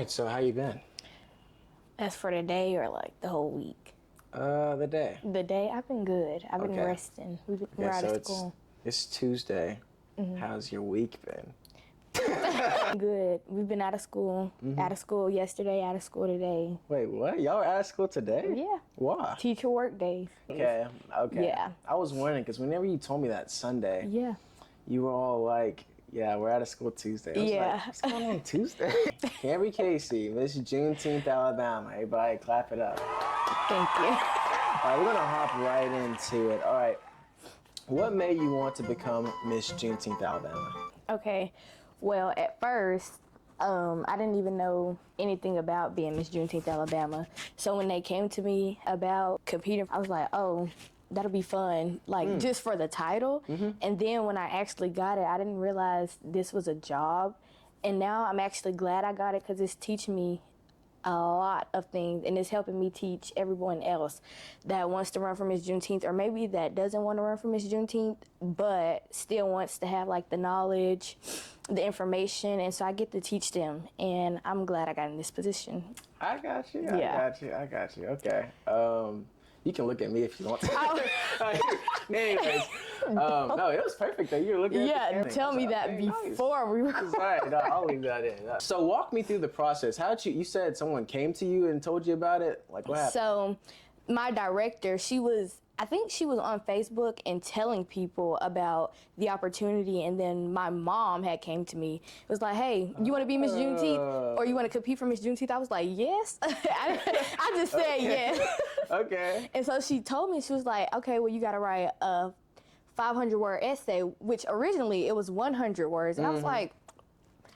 right, so how you been? As for the day or like the whole week? The day. The day, I've been good. I've been resting. We're out of school. It's Tuesday. How's your week been? Good. We've been out of school. Out of school yesterday, out of school today. Wait, what? Y'all are out of school today? Yeah. Why? Teacher work days. Okay. Yeah. I was wondering, because whenever you told me that Sunday, Yeah. you were all like, yeah, we're out of school Tuesday. I was like, what's going on Tuesday? Camry Casey, Miss Juneteenth, Alabama. Everybody clap it up. Thank you. All right, we're going to hop right into it. All right. What made you want to become Miss Juneteenth, Alabama? Okay. Well, at first, I didn't even know anything about being Miss Juneteenth, Alabama. So when they came to me about competing, I was like, oh, that'll be fun, like just for the title. And then when I actually got it, I didn't realize this was a job. And now I'm actually glad I got it because it's teaching me a lot of things, and it's helping me teach everyone else that wants to run for Miss Juneteenth, or maybe that doesn't want to run for Miss Juneteenth, but still wants to have like the knowledge, the information, and so I get to teach them, and I'm glad I got in this position. I got you. I got you. Okay. You can look at me if you want to. Anyways, no, it was perfect though. You were looking at the camera. Tell me that before we were. All right, no, I'll leave that in. So walk me through the process. You said someone came to you and told you about it? Like what happened? So my director, I think she was on Facebook and telling people about the opportunity, and then my mom had came to me. It was like, hey, you want to be Miss Juneteenth, or you want to compete for Miss Juneteenth? I was like, yes. I just said yes. Okay. And so she told me, she was like, okay, well, you got to write a 500-word essay, which originally it was 100 words. And I was like,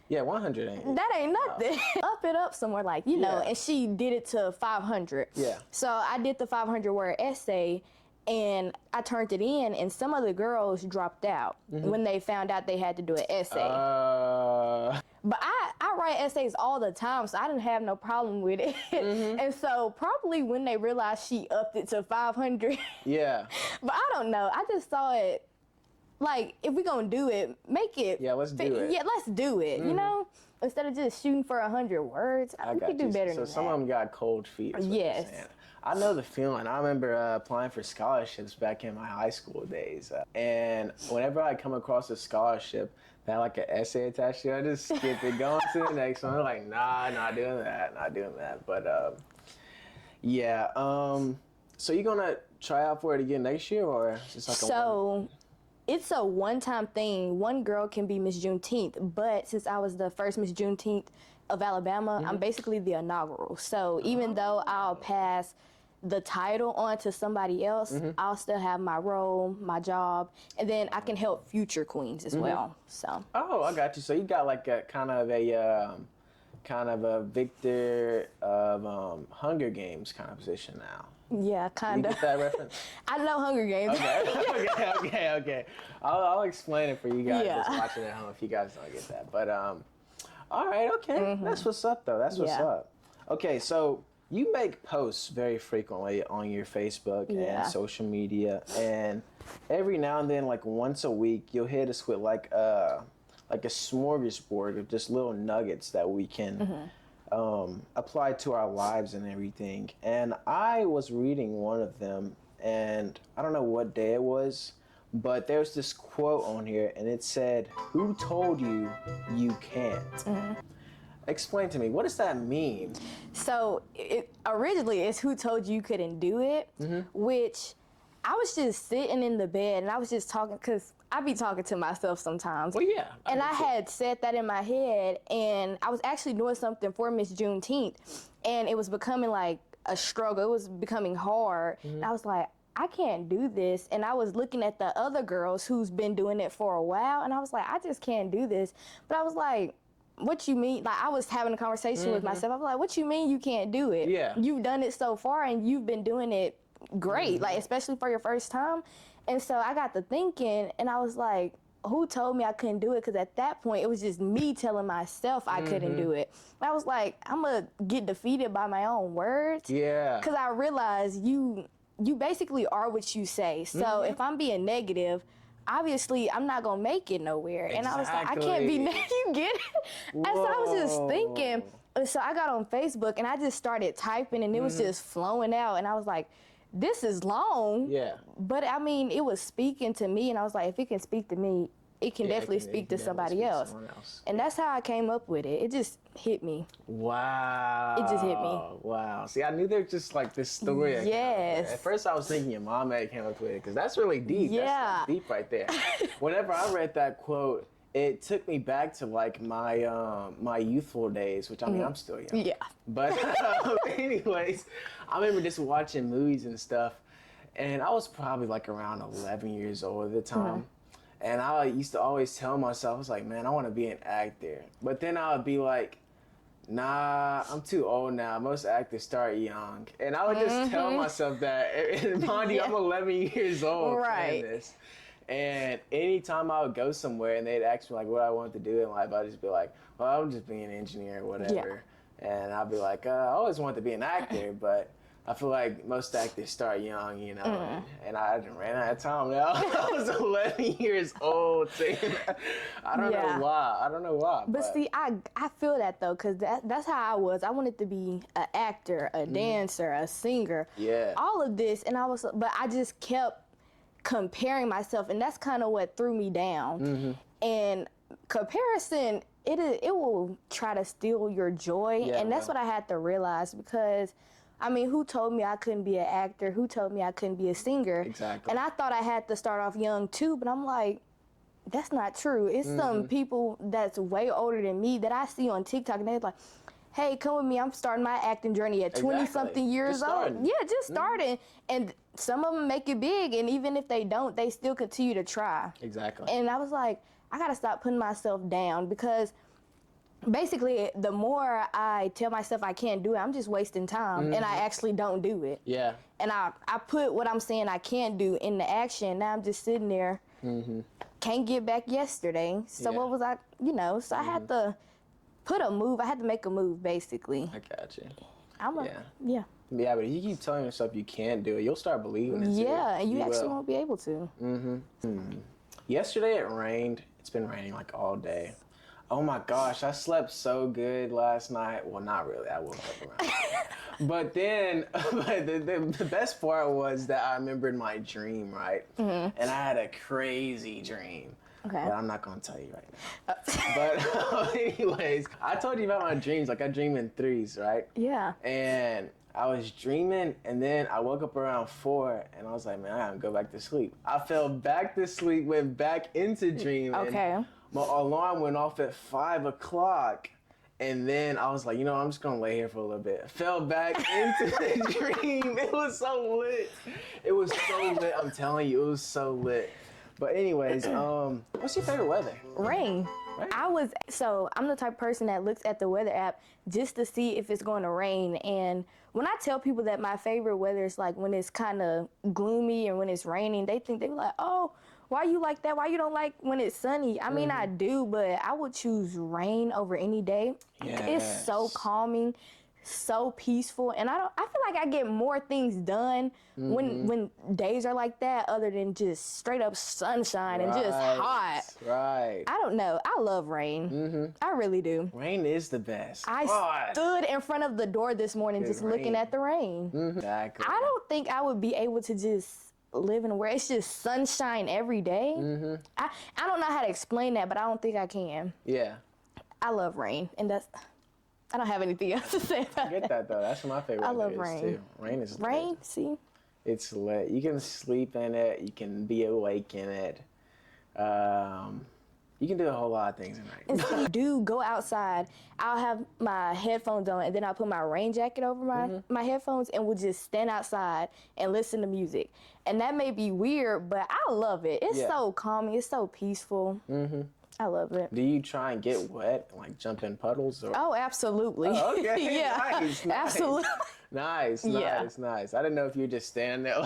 yeah, 100 ain't. that ain't nothing. Up it up somewhere, like, you know, and she did it to 500. Yeah. So I did the 500-word essay, and I turned it in, and some of the girls dropped out when they found out they had to do an essay. But I write essays all the time, so I didn't have no problem with it. And so probably when they realized she upped it to 500. Yeah. But I don't know. I just saw it, like, if we're going to do it, make it. Yeah, let's do it. Yeah, let's do it, you know? Instead of just shooting for 100 words, we could do better than that. So some of them got cold feet. Yes. I know the feeling. I remember applying for scholarships back in my high school days. And whenever I come across a scholarship that had like an essay attached to it, I just skip it, going to the next one. I'm like, nah, not doing that. But yeah. So you going to try out for it again next year, or just like it's a one-time thing. One girl can be Miss Juneteenth, but since I was the first Miss Juneteenth of Alabama, I'm basically the inaugural. So even though I'll pass the title on to somebody else, I'll still have my role, my job, and then I can help future queens as well. So. Oh, I got you. So you got like a kind of a victor of Hunger Games kind of position now. Yeah, kind of. You get that reference? I know Hunger Games. Okay. I'll explain it for you guys that's watching at home if you guys don't get that. But all right, okay. That's what's up though. That's what's up. Okay, so you make posts very frequently on your Facebook and social media, and every now and then, like once a week, you'll hit us with like a smorgasbord of just little nuggets that we can apply to our lives and everything. And I was reading one of them, and I don't know what day it was, but there's this quote on here, and it said, "Who told you you can't?" Explain to me, what does that mean? So originally it's who told you couldn't do it, which I was just sitting in the bed and I was just talking, because I be talking to myself sometimes. Well, yeah. And I had said that in my head, and I was actually doing something for Miss Juneteenth, and it was becoming like a struggle. It was becoming hard. And I was like, I can't do this. And I was looking at the other girls who's been doing it for a while, and I was like, I just can't do this. But I was like, what you mean? Like, I was having a conversation with myself. I was like, what you mean you can't do it? Yeah. You've done it so far, and you've been doing it great, like, especially for your first time. And so I got to thinking, and I was like, who told me I couldn't do it? Because at that point, it was just me telling myself I couldn't do it. I was like, I'm going to get defeated by my own words. Yeah. Because I realized you basically are what you say. So if I'm being negative, obviously I'm not gonna make it nowhere. And I was like, I can't be negative. You get it? And so I was just thinking, So I got on Facebook and I just started typing and it was just flowing out. And I was like, this is long. Yeah. But I mean, it was speaking to me. And I was like, if it can speak to me, it can definitely speak to somebody else. And that's how I came up with it. It just hit me. Wow. It just hit me. Wow. See, I knew there was just like this story. Yes. At first I was thinking your mom had came up with it, because that's really deep. Yeah. That's deep right there. Whenever I read that quote, it took me back to like my my youthful days, which I mean, I'm still young. Yeah. But anyways, I remember just watching movies and stuff, and I was probably like around 11 years old at the time. And I used to always tell myself, I was like, man, I want to be an actor. But then I would be like, nah, I'm too old now. Most actors start young. And I would just tell myself that. And mind you, I'm 11 years old playing this. And anytime I would go somewhere and they'd ask me like what I wanted to do in life, I'd just be like, well, I'm just being an engineer or whatever. And I'd be like, I always wanted to be an actor, but I feel like most actors start young, you know, and I ran out of time now. I was 11 years old. I don't know why. I don't know why. But see, I feel that though, because that's how I was. I wanted to be an actor, a dancer, a singer, all of this. And but I just kept comparing myself, and that's kind of what threw me down. And comparison, it will try to steal your joy, and that's what I had to realize, because I mean, who told me I couldn't be an actor? Who told me I couldn't be a singer? Exactly. And I thought I had to start off young too, but I'm like, that's not true. It's some people that's way older than me that I see on TikTok, and they're like, hey, come with me. I'm starting my acting journey at 20-something years old. Yeah, just starting. And some of them make it big, and even if they don't, they still continue to try. Exactly. And I was like, I got to stop putting myself down, because basically, the more I tell myself I can't do it, I'm just wasting time, and I actually don't do it. Yeah. And I put what I'm saying I can't do into action. Now I'm just sitting there, can't get back yesterday. So what was I, you know, so I had to put a move. I had to make a move, basically. I got you. Yeah, but if you keep telling yourself you can't do it, you'll start believing it too. Yeah, and you actually won't be able to. Yesterday it rained. It's been raining like all day. Oh my gosh, I slept so good last night. Well, not really. I woke up around. But then, the best part was that I remembered my dream, right? And I had a crazy dream. Okay. But I'm not going to tell you right now. But anyways, I told you about my dreams. Like, I dream in threes, right? Yeah. And I was dreaming, and then I woke up around 4, and I was like, man, I gotta go back to sleep. I fell back to sleep, went back into dreaming. Okay. My alarm went off at 5 o'clock, and then I was like, you know, I'm just gonna lay here for a little bit. Fell back into the dream. It was so lit. It was so lit. I'm telling you, it was so lit. But anyways, what's your favorite weather? Rain. Right. I'm the type of person that looks at the weather app just to see if it's going to rain. And when I tell people that my favorite weather is like when it's kind of gloomy and when it's raining, they're like, oh, why you like that? Why you don't like when it's sunny? I mean, I do, but I would choose rain over any day. Yes. It's so calming, so peaceful, and I feel like I get more things done when days are like that, other than just straight up sunshine and just hot. Right. I don't know. I love rain. I really do. Rain is the best. I stood in front of the door this morning just looking at the rain. Exactly. I don't think I would be able to just live in where it's just sunshine every day. I don't know how to explain that, but I don't think I can. Yeah. I love rain, and I don't have anything else to say about it. I get that though. That's my favorite. I love rain. Too. Rain is lit. Rain, see? It's lit. You can sleep in it. You can be awake in it. You can do a whole lot of things in rain. And so you do go outside. I'll have my headphones on, and then I'll put my rain jacket over my headphones, and we'll just stand outside and listen to music. And that may be weird, but I love it. It's so calming. It's so peaceful. I love it. Do you try and get wet, like jump in puddles? Or? Oh, absolutely. Oh, okay. Yeah, nice. Absolutely. Nice. I didn't know if you just stand there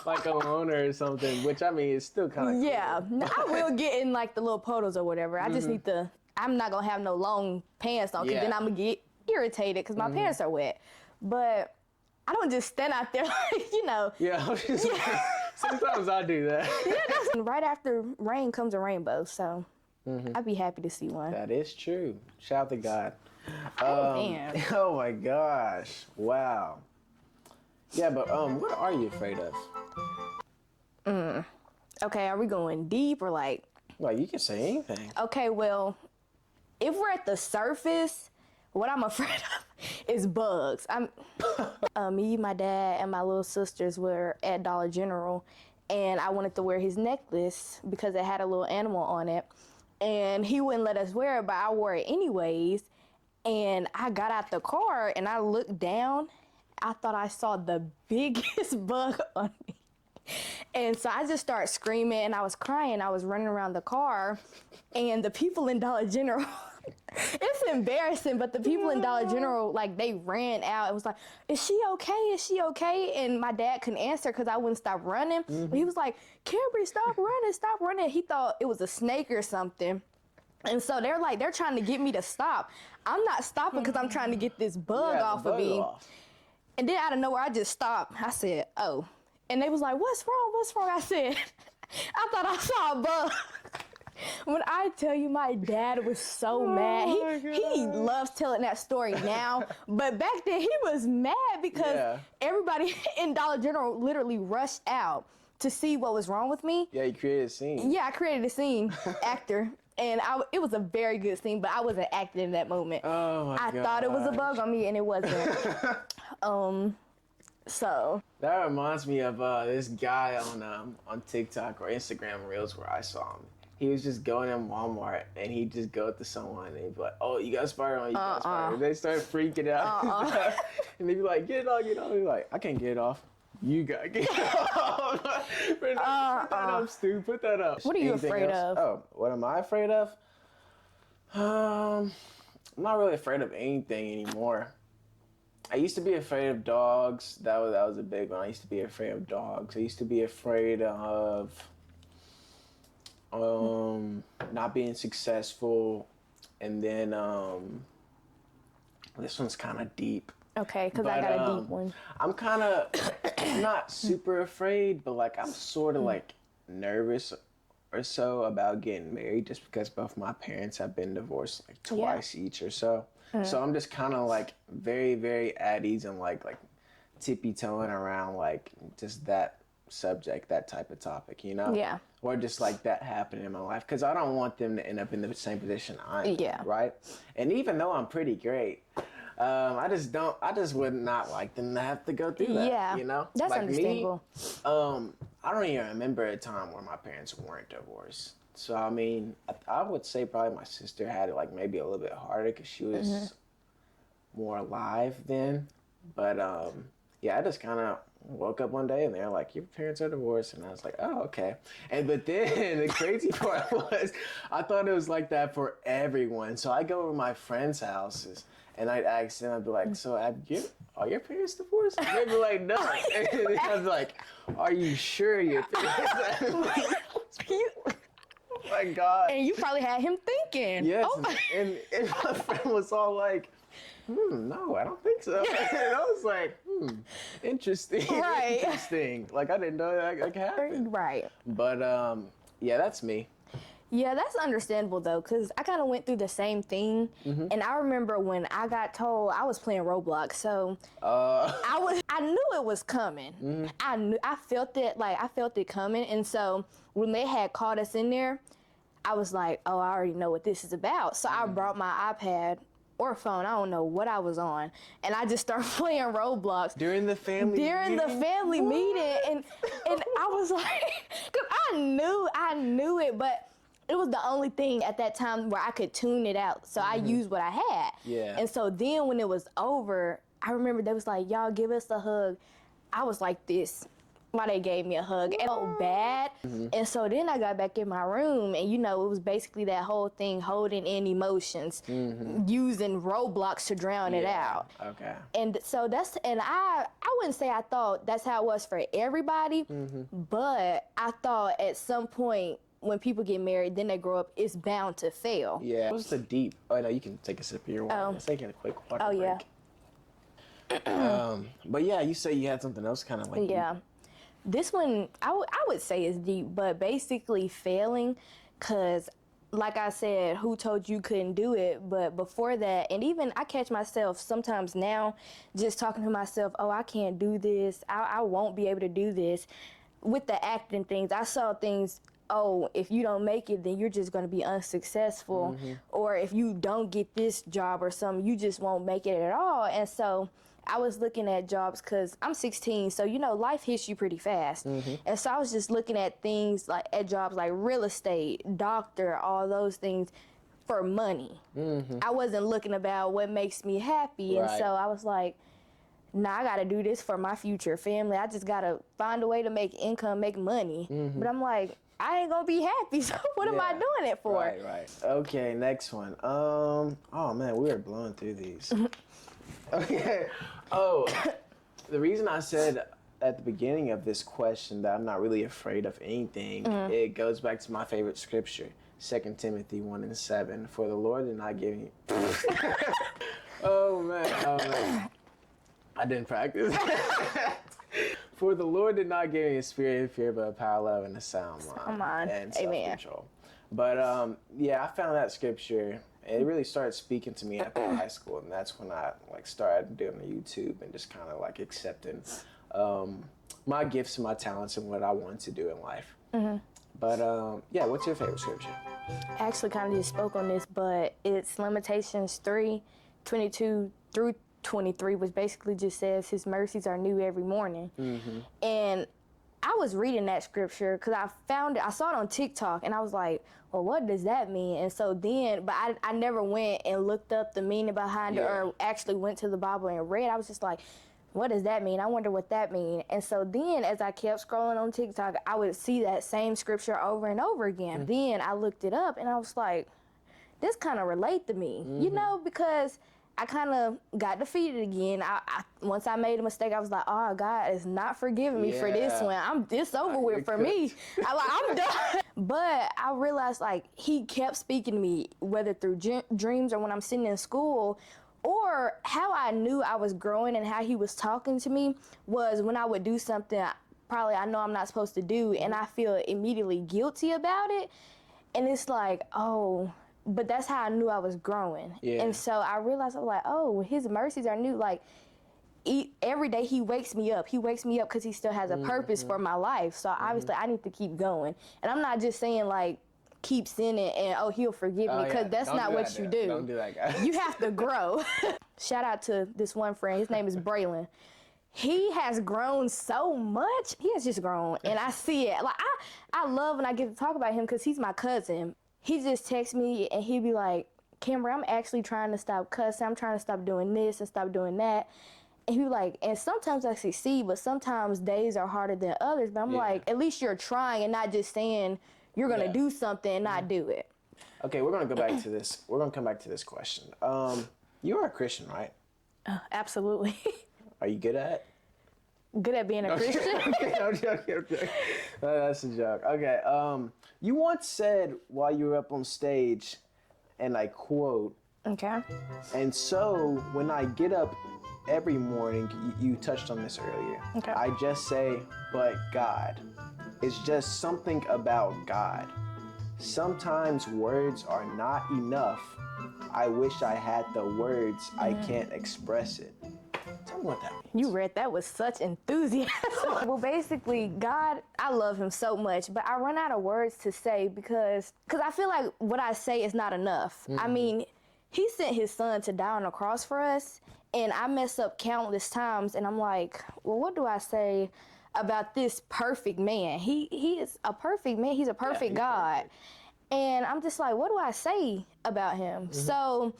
like a loner or something, which I mean, it's still kind of cool. Yeah, I will get in like the little puddles or whatever. I just need to, I'm not going to have no long pants on, because then I'm going to get irritated because my pants are wet. But I don't just stand out there like, you know. Yeah, sometimes I do that. Right after rain comes a rainbow, so I'd be happy to see one. That is true. Shout out to God. Man. Oh my gosh. Wow. Yeah, but what are you afraid of? Okay, are we going deep or like? Like, you can say anything. Okay, well, if we're at the surface, what I'm afraid of is bugs. Me, my dad, and my little sisters were at Dollar General, and I wanted to wear his necklace because it had a little animal on it, and he wouldn't let us wear it, but I wore it anyways. And I got out the car and I looked down. I thought I saw the biggest bug on me. And so I just started screaming and I was crying. I was running around the car, and the people in Dollar General, it's embarrassing, but the people in Dollar General, like, they ran out and was like, is she okay? Is she okay? And my dad couldn't answer because I wouldn't stop running. Mm-hmm. He was like, Camry, stop running, stop running. He thought it was a snake or something. And so they're trying to get me to stop. I'm not stopping because I'm trying to get this bug off of me. And then out of nowhere, I just stopped. I said, oh. And they was like, what's wrong? What's wrong? I said, I thought I saw a bug. When I tell you, my dad was so mad. He loves telling that story now. But back then, he was mad because everybody in Dollar General literally rushed out to see what was wrong with me. Yeah, you created a scene. Yeah, I created a scene, actor. And it was a very good scene, but I wasn't acting in that moment. Oh my God. I thought it was a bug on me, and it wasn't. So. That reminds me of this guy on TikTok or Instagram Reels where I saw him. He was just going in Walmart, and he'd just go to someone, and he'd be like, oh, you got a spider on, you got a spider. And they start freaking out. And they'd be like, get it off, get it off. He'd be like, I can't get it off. You gotta get it off. Put that up, Stu. Put that up. What are you afraid of? Oh, what am I afraid of? I'm not really afraid of anything anymore. I used to be afraid of dogs. That was a big one. I used to be afraid of dogs. I used to be afraid of not being successful. And then this one's kind of deep. Okay, because I got a deep one. I'm kind of not super afraid, but like I'm sort of like nervous or so about getting married just because both my parents have been divorced like twice each or so. So I'm just kind of like very, very at ease and like tippy-toeing around like just that subject, that type of topic, you know? Yeah. Or just like that happening in my life because I don't want them to end up in the same position I'm in, right? And even though I'm pretty great, I just would not like them to have to go through that, you know? That's like understandable. Me, I don't even remember a time where my parents weren't divorced. So, I mean, I would say probably my sister had it like maybe a little bit harder because she was more alive then. But, yeah, I just kind of woke up one day and they're like, your parents are divorced. And I was like, oh, okay. But then the crazy part was I thought it was like that for everyone. So I go over to my friends' houses and I'd ask them, I'd be like, so are your parents divorced? And they'd be like, no. And I'd be like, are you sure your parents are divorced? Oh my God. And you probably had him thinking. Yes. And my friend was all like, no, I don't think so. And I was like, interesting. Right. Interesting. Like, I didn't know that could happen. Right. But, yeah, that's me. Yeah, that's understandable, though, because I kind of went through the same thing. And I remember when I got told I was playing Roblox, so I knew it was coming. I felt it coming. And so when they had called us in there, I was like, oh, I already know what this is about. So I brought my iPad or phone, I don't know what I was on, and I just started playing Roblox. During the family meeting? And I was like, because I knew it, but it was the only thing at that time where I could tune it out. So I used what I had. Yeah. And so then when it was over, I remember they was like, y'all give us a hug. I was like this while they gave me a hug. It felt bad. And so then I got back in my room and, you know, it was basically that whole thing, holding in emotions, using Roblox to drown it out. Okay. And so I wouldn't say I thought that's how it was for everybody, but I thought at some point when people get married, then they grow up, it's bound to fail. Yeah. What's the deep? Oh, no, you can take a sip of your water. Let's take a quick water break. Yeah. But yeah, you say you had something else kind of like deep. This one, I would say is deep, but basically failing, because like I said, who told you couldn't do it? But before that, and even I catch myself sometimes now just talking to myself, oh, I can't do this. I won't be able to do this. With the acting things, I saw things, oh, if you don't make it, then you're just going to be unsuccessful. Or if you don't get this job or something, you just won't make it at all. And so I was looking at jobs because I'm 16, so life hits you pretty fast. And so I was just looking at things like at jobs like real estate, doctor, all those things for money. I wasn't looking about what makes me happy. Right. And so I was like, nah, I got to do this for my future family. I just got to find a way to make income, make money. But I'm like, I ain't going to be happy, so what am I doing it for? Right. Okay, next one. Oh, man, we are blowing through these. Okay. Oh, the reason I said at the beginning of this question that I'm not really afraid of anything, it goes back to my favorite scripture, 2 Timothy 1:7. For the Lord did not give you... Oh, man. I didn't practice. For the Lord did not give me a spirit of fear, but a power, love, and a sound mind. Come on. And Amen. self-control. But yeah, I found that scripture. It really started speaking to me after high school, and that's when I started doing the YouTube and just kind of accepting my gifts and my talents and what I wanted to do in life. But yeah, what's your favorite scripture? I actually kind of just spoke on this, but it's Lamentations 3:22 through 23, which basically just says his mercies are new every morning. And I was reading that scripture because I saw it on TikTok, and I was like, well, what does that mean? And so then, but I never went and looked up the meaning behind it or actually went to the Bible and read. I was just like, what does that mean? I wonder what that means. And so then as I kept scrolling on TikTok, I would see that same scripture over and over again. Then I looked it up, and I was like, this kind of relate to me, because I kind of got defeated again. Once I made a mistake, I was like, oh, God is not forgiving me for this one. It's over with for me. I'm done. But I realized, he kept speaking to me, whether through dreams or when I'm sitting in school, or how I knew I was growing and how he was talking to me was when I would do something probably I know I'm not supposed to do, and I feel immediately guilty about it. And it's like, oh... But that's how I knew I was growing. And so I realized, I was like, oh, his mercies are new. Every day he wakes me up. He wakes me up because he still has a purpose for my life. So obviously I need to keep going. And I'm not just saying keep sinning and, oh, he'll forgive me, because that's not what you do. Don't do that, guys. You have to grow. Shout out to this one friend. His name is Braylon. He has grown so much. He has just grown, and I see it. I love when I get to talk about him because he's my cousin. He just texts me and he'd be like, Kimber, I'm actually trying to stop cussing. I'm trying to stop doing this and stop doing that. And he was like, and sometimes I succeed, but sometimes days are harder than others. But I'm like, at least you're trying and not just saying you're going to do something and not do it. Okay, we're going to go back to this. We're going to come back to this question. You are a Christian, right? Absolutely. Are you good at it? Good at being a Christian? Okay, I'm joking. That's a joke. Okay, you once said while you were up on stage, and I quote, okay. And so when I get up every morning, you touched on this earlier, okay. I just say, but God. It's just something about God. Sometimes words are not enough. I wish I had the words, I can't express it. Tell me what that means. You read that with such enthusiasm. Well, basically, God, I love him so much, but I run out of words to say because I feel like what I say is not enough. I mean, he sent his son to die on the cross for us, and I mess up countless times, and I'm like, well, what do I say about this perfect man? He is a perfect man. He's a perfect God. Perfect. And I'm just like, what do I say about him? So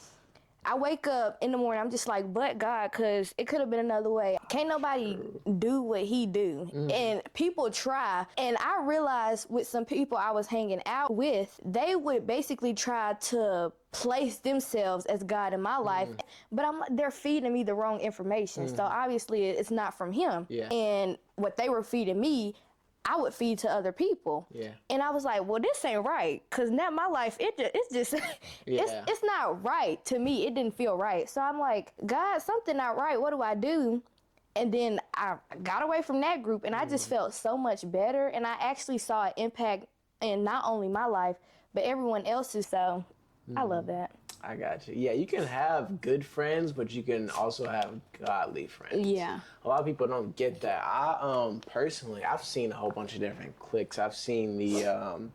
I wake up in the morning, I'm just like, but God, because it could have been another way. Can't nobody do what he do. And people try. And I realized with some people I was hanging out with, they would basically try to place themselves as God in my life. But they're feeding me the wrong information. So obviously it's not from him. And what they were feeding me, I would feed to other people. And I was like, well, this ain't right. Because now my life, it's just, it's not right to me. It didn't feel right. So I'm like, God, something not right. What do I do? And then I got away from that group and I just felt so much better. And I actually saw an impact in not only my life, but everyone else's. So I love that. I got you. Yeah, you can have good friends, but you can also have godly friends. Yeah. A lot of people don't get that. I personally, I've seen a whole bunch of different cliques. I've seen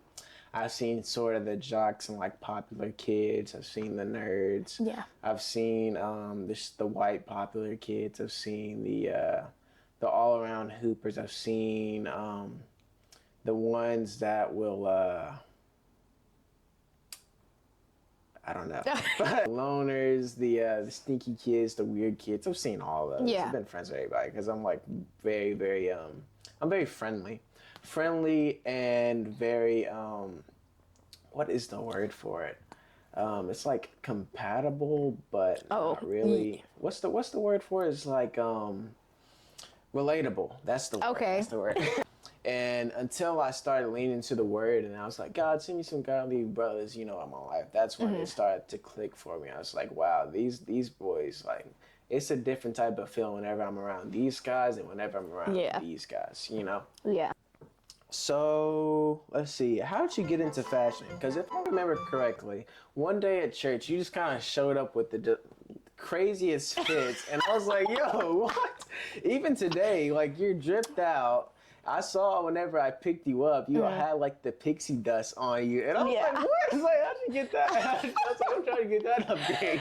I've seen sort of the jocks and like popular kids. I've seen the nerds. Yeah. I've seen the white popular kids. I've seen the all around hoopers. I've seen the ones that will I don't know. Loners, the sneaky kids, the weird kids. I've seen all of those. Yeah. I've been friends with everybody because I'm like very, very I'm very friendly. Friendly and very what is the word for it? It's like compatible, but not really. Yeah. What's the word for it? It's like relatable. That's the word. Okay. That's the word. And until I started leaning into the word and I was like, God, send me some godly brothers, in my life. That's when it started to click for me. I was like, wow, these boys, like, it's a different type of feeling whenever I'm around these guys and whenever I'm around these guys, Yeah. So, let's see. How did you get into fashion? Because if I remember correctly, one day at church, you just kind of showed up with the craziest fits. And I was like, yo, what? Even today, like, you're dripped out. I saw whenever I picked you up, you had like the pixie dust on you. And I was like, what? I was like, how'd you get that? I was like, I'm trying to get that update.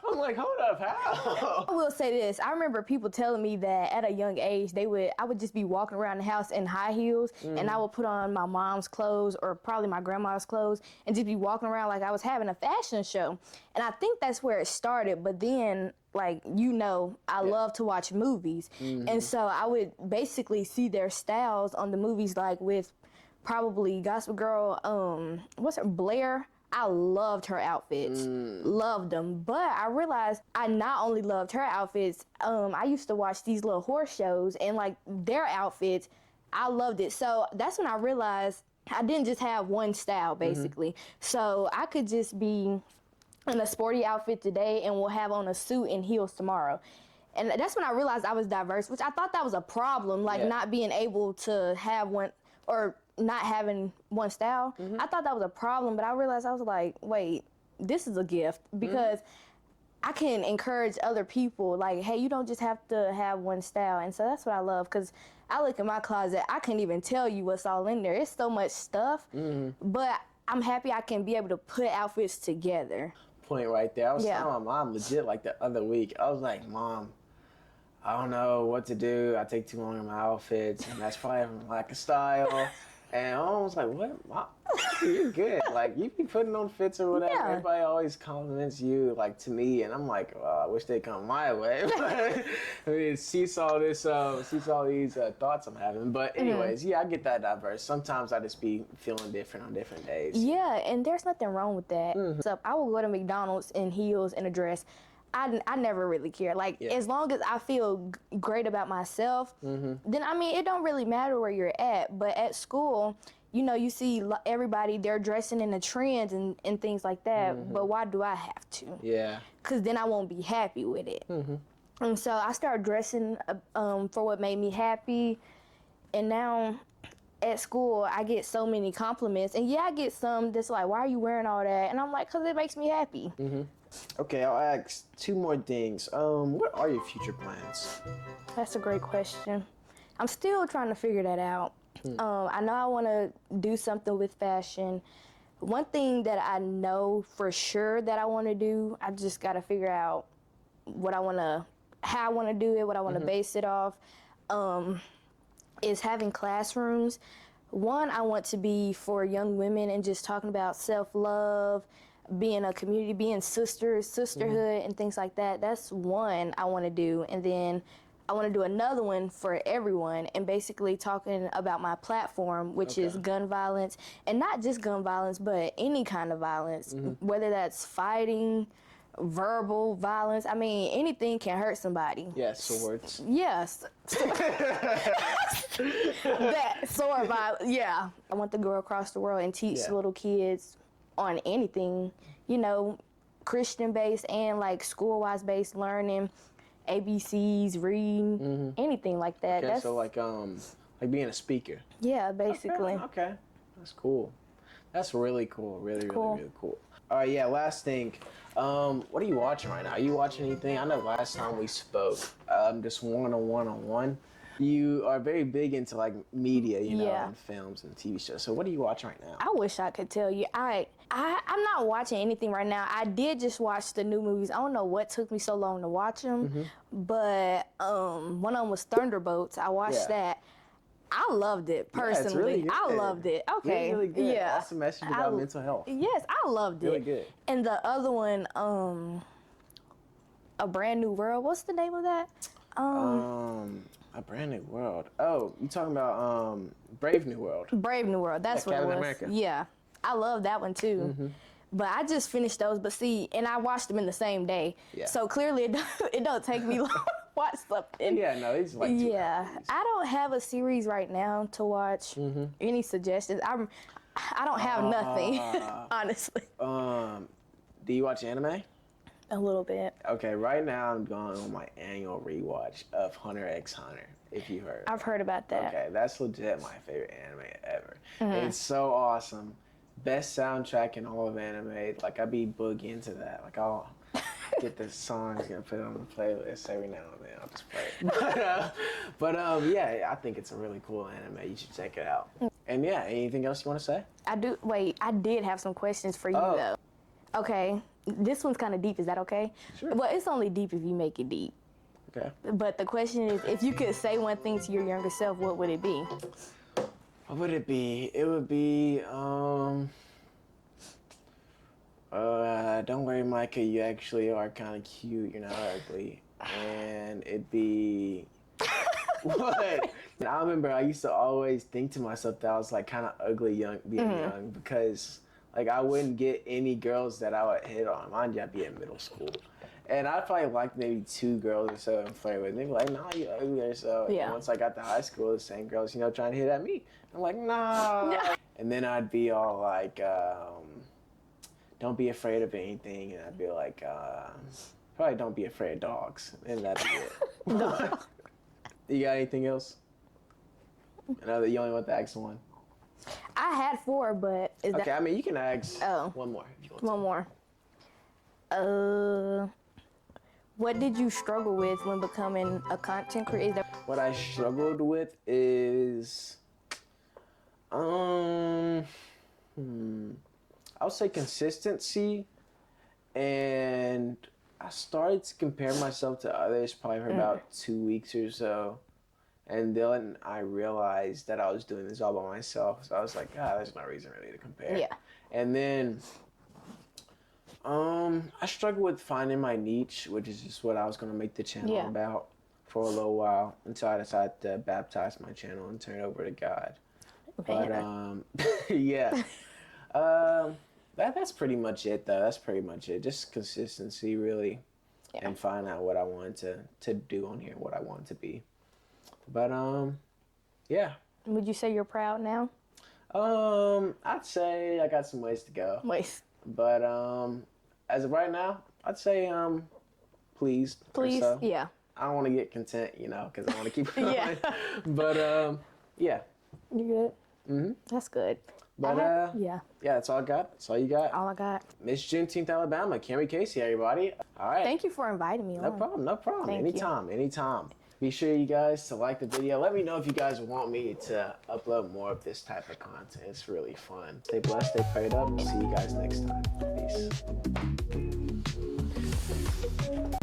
I'm like, hold up, how? I will say this. I remember people telling me that at a young age, I would just be walking around the house in high heels and I would put on my mom's clothes or probably my grandma's clothes and just be walking around like I was having a fashion show. And I think that's where it started. But then, like, I love to watch movies. And so I would basically see their styles on the movies, like with probably Gospel Girl, Blair. I loved her outfits, loved them. But I realized I not only loved her outfits, I used to watch these little horse shows and like their outfits, I loved it. So that's when I realized I didn't just have one style, basically. So I could just be in a sporty outfit today and we'll have on a suit and heels tomorrow. And that's when I realized I was diverse, which I thought that was a problem, like not being able to have one or not having one style. I thought that was a problem, but I realized I was like, wait, this is a gift because I can encourage other people like, hey, you don't just have to have one style. And so that's what I love because I look in my closet, I can't even tell you what's all in there. It's so much stuff, but I'm happy I can be able to put outfits together. Point right there. I was telling my mom legit like the other week. I was like, Mom, I don't know what to do. I take too long in my outfits, and that's probably from lack of style. And I was like, what? Mom, you're good. Like, you be putting on fits or whatever. Yeah. Everybody always compliments you, like, to me. And I'm like, well, I wish they'd come my way. I mean, cease all these thoughts I'm having. But anyways, I get that diverse. Sometimes I just be feeling different on different days. Yeah, and there's nothing wrong with that. So I will go to McDonald's in heels and a dress. I never really care. Like, as long as I feel great about myself, then, I mean, it don't really matter where you're at. But at school, you see everybody, they're dressing in the trends and things like that. But why do I have to? Yeah. Because then I won't be happy with it. And so I started dressing for what made me happy. And now at school, I get so many compliments. And I get some that's like, why are you wearing all that? And I'm like, because it makes me happy. Okay, I'll ask two more things. What are your future plans? That's a great question. I'm still trying to figure that out. I know I want to do something with fashion. One thing that I know for sure that I want to do, I just got to figure out how I want to do it, what I want to base it off, is having classrooms. One, I want to be for young women and just talking about self-love, being a community, being sisterhood, and things like that. That's one I want to do. And then I want to do another one for everyone and basically talking about my platform, which is gun violence. And not just gun violence, but any kind of violence, whether that's fighting, verbal violence. I mean, anything can hurt somebody. Yes, swords. Yes. That sword violence, I want to go across the world and teach little kids on anything, Christian-based and like school-wise based learning, ABCs, reading, anything like that. Okay, so like being a speaker. Yeah, basically. Okay. That's cool. That's really cool. Really, Cool. really cool. All right, yeah, last thing. What are you watching right now? Are you watching anything? I know last time we spoke, just one-on-one. You are very big into like media, you know, Yeah. and films and TV shows. So what are you watching right now? I wish I could tell you. I'm not watching anything right now. I did just watch the new movies. I don't know what took me so long to watch them, but one of them was Thunderbolts. I watched that. I loved it personally. it's really good. I loved it. Okay. Really, really good. Yeah. Awesome message about mental health. Yes, I loved it. Really good. And the other one, A Brand New World. What's the name of that? A Brand New World. Oh, you talking about Brave New World? Brave New World. That's what it Captain was. America. Yeah, I love that one too. But I just finished those. But see, and I watched them in the same day. Yeah. So clearly, it don't take me long to watch something. Yeah, no, it's like 2 Yeah, hours. I don't have a series right now to watch. Any suggestions? I don't have nothing, honestly. Do you watch anime? A little bit. Okay, right now I'm going on my annual rewatch of Hunter x Hunter, if you heard. I've heard about that. Okay, that's legit my favorite anime ever. It's so awesome. Best soundtrack in all of anime. Like, I be boogie into that. Like, I'll get the songs and put it on the playlist every now and then. I'll just play it. But yeah, I think it's a really cool anime. You should check it out. And yeah, anything else you want to say? I did have some questions for you though. Okay, this one's kind of deep. Is that okay? Sure. Well, it's only deep if you make it deep. Okay. But the question is, if you could say one thing to your younger self, what would it be? What would it be? It would be, don't worry, Micah, you actually are kind of cute. You're not ugly. And it'd be, what? And I remember I used to always think to myself that I was like kind of ugly being young because like I wouldn't get any girls that I would hit on. Mind you, I'd be in middle school. And I probably liked maybe 2 girls or so and flirt with. And they'd be like, nah, you ugly or so. Yeah. And once I got to high school, the same girls, you know, trying to hit at me. I'm like, nah. And then I'd be all like, don't be afraid of anything. And I'd be like, probably don't be afraid of dogs. And that'd be it. You got anything else? I know that you only want to ask one. I had 4, but is Okay, that I mean, you can ask one more if you want to. one more? What did you struggle with when becoming a content creator? What I struggled with is, I would say consistency, and I started to compare myself to others probably for about 2 weeks or so, and then I realized that I was doing this all by myself, so I was like, there's no reason really to compare. Yeah. And then I struggled with finding my niche, which is just what I was going to make the channel about for a little while until I decided to baptize my channel and turn it over to God. But yeah, that's pretty much it though. That's pretty much it. Just consistency really, and find out what I wanted to do on here, what I want to be. But yeah. Would you say you're proud now? I'd say I got some ways to go. But as of right now, I'd say pleased. Please, or so. yeah. I don't want to get content, you know, because I want to keep going. But yeah. You good? That's good. But yeah, that's all I got. That's all you got. all I got. Miss Juneteenth, Alabama, Camry Casey, everybody. All right. Thank you for inviting me No on. problem. No problem. Thank you. Anytime. Be sure you guys to like the video. Let me know if you guys want me to upload more of this type of content. It's really fun. Stay blessed, stay prayed up. See you guys next time. Peace.